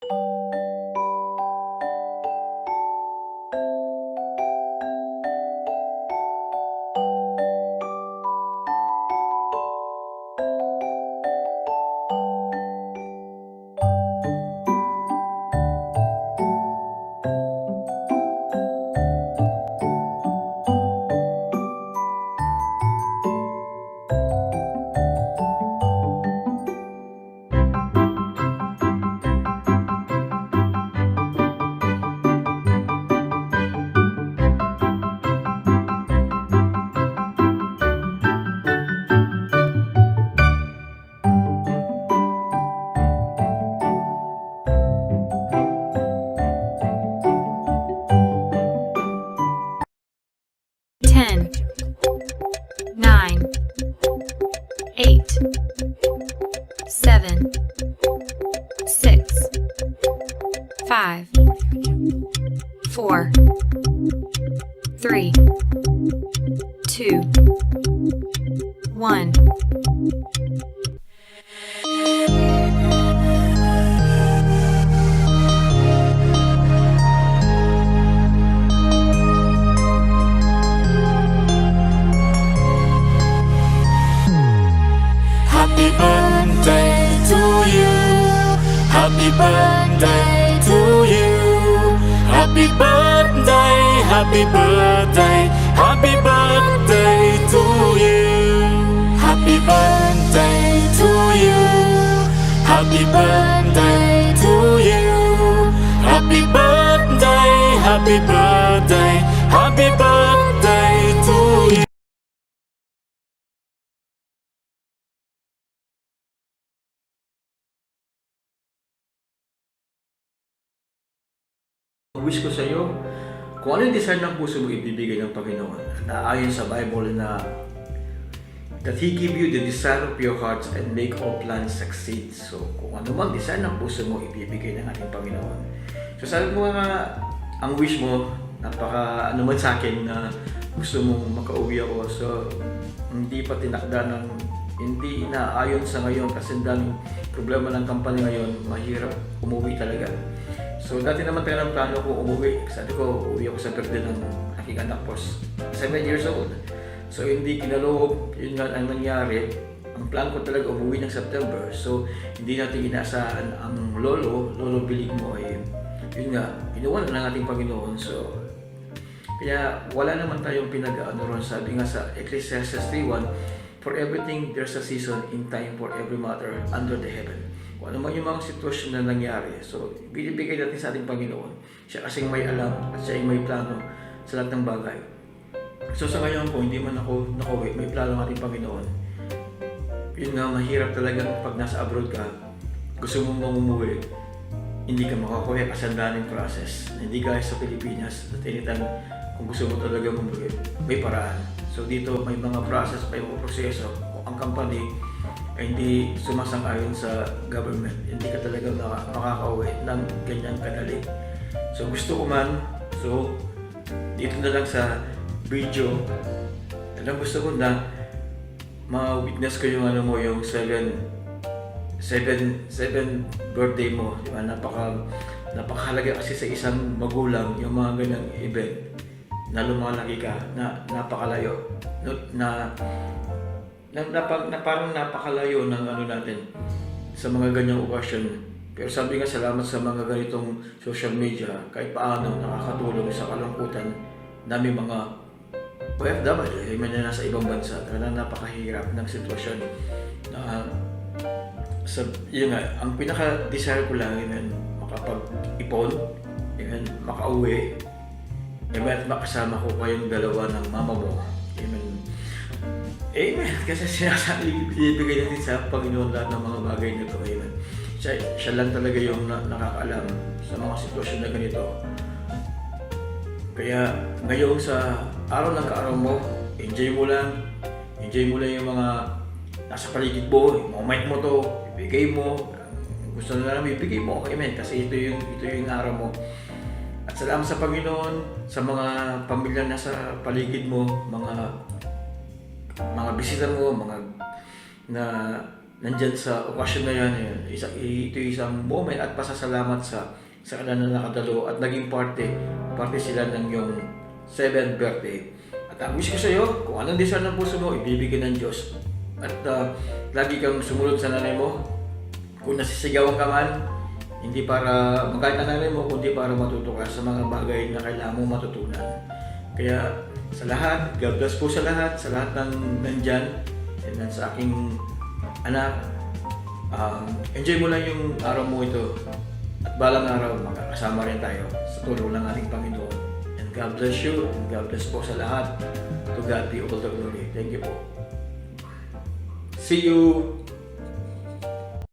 10, 9, 8, 7, 6, 5, 4, 3, 2, 1. Happy birthday to you. Happy birthday to you. Happy birthday, happy birthday, happy birthday to you. Happy birthday to you. Happy birthday to you. Happy birthday, happy birthday, happy birthday to you. Wish ko sa iyo, kung ano yung desire ng puso mo ibibigay ng Panginoon. Na ayon sa Bible na that He give you the desire of your hearts and make all plans succeed. So kung ano mang desire ng puso mo ibibigay ng ating Panginoon. So sabi mo nga, ang wish mo, napaka ano man sa akin na gusto mong makauwi ako. So hindi pa tinakda ng hindi inaayon sa ngayon kasi ang daming problema ng company ngayon, mahirap umuwi talaga. So dati naman tayo ng plano ko umuwi. Sabi ko, uwi ako sa birthday ng aking anak po, 7 years old. So hindi kinaloob, yun nga ang nangyari. Ang plan ko talaga umuwi ng September. So hindi natin inaasahan ang lolo bilig mo ay yun nga, inuwan ng ating Panginoon. So kaya wala naman tayong pinag-ano ron. Sabi nga sa Ecclesiastes 3:1, for everything there's a season in time for every matter under the heaven. Kung ano man yung mga sitwasyon na nangyari, so binibigay natin sa ating Panginoon. Siya kasing may alam at siya yung may plano sa lahat ng bagay. So sa ngayon po, hindi man ako nakauwi, may plano ng ating Panginoon. Yun nga, mahirap talaga pag nasa abroad ka, gusto mong umuwi, hindi ka makakauwi kasi ang daming process. Hindi gaya sa Pilipinas, at anytime kung gusto mo talaga umuwi, may paraan. So dito may mga process, may mga proseso. Kung ang company ay hindi sumasang-ayon sa government, hindi ka talaga makakauwi ng ganyan kadali. So gusto ko man, so dito na lang sa video, talagang gusto ko na ma-witness ko yung ano mo, yung 7 birthday mo, di ba? Napakahalaga kasi sa isang magulang yung mga ganyang event na lumalaki ka, na napakalayo, na parang napakalayo ng ano natin sa mga ganyang okasyon. Pero sabi nga, salamat sa mga ganitong social media, kahit paano nakakatulong sa kalungkutan namin mga OFW, may na nasa ibang bansa. Talagang napakahirap ng sitwasyon. Yun nga, ang pinaka-desire ko lang yun, makapag-ipon, yun, makauwi, at makasama ko kayong dalawa ng mama mo. Amen. Kasi sinasabi, ibigay natin sa Panginoon lahat ng mga bagay nito. Amen. Siya lang talaga yung nakakaalam sa mga sitwasyon na ganito. Kaya ngayon sa araw ng kaaraw mo, enjoy mo lang yung mga nasa paligid mo, yung mga mic mo to, ibigay mo. Gusto na lang ibigay mo. Amen. Kasi ito yung araw mo. At salamat sa Panginoon, sa mga pamilya na sa paligid mo, mga bisita mo, mga na nandyan sa okasyon na yan. Ito isang moment at pasasalamat sa kanila na nakadalo at naging parte sila ng iyong 7th birthday. At ang wish ko sa iyo, kung anong desire ng puso mo, ibibigay ng Diyos. At lagi kang sumunod sa nanay mo. Kung nasisigawan ka man, hindi para magalit ang nanay mo, kundi para matuto ka sa mga bagay na kailangan mo matutunan. Kaya sa lahat, God bless po sa lahat ng nandyan, and sa aking anak, enjoy mo lang yung araw mo ito. At balang araw, makakasama rin tayo sa tulong ng ating Panginoon. And God bless you, and God bless po sa lahat. To God be all the glory. Thank you po. See you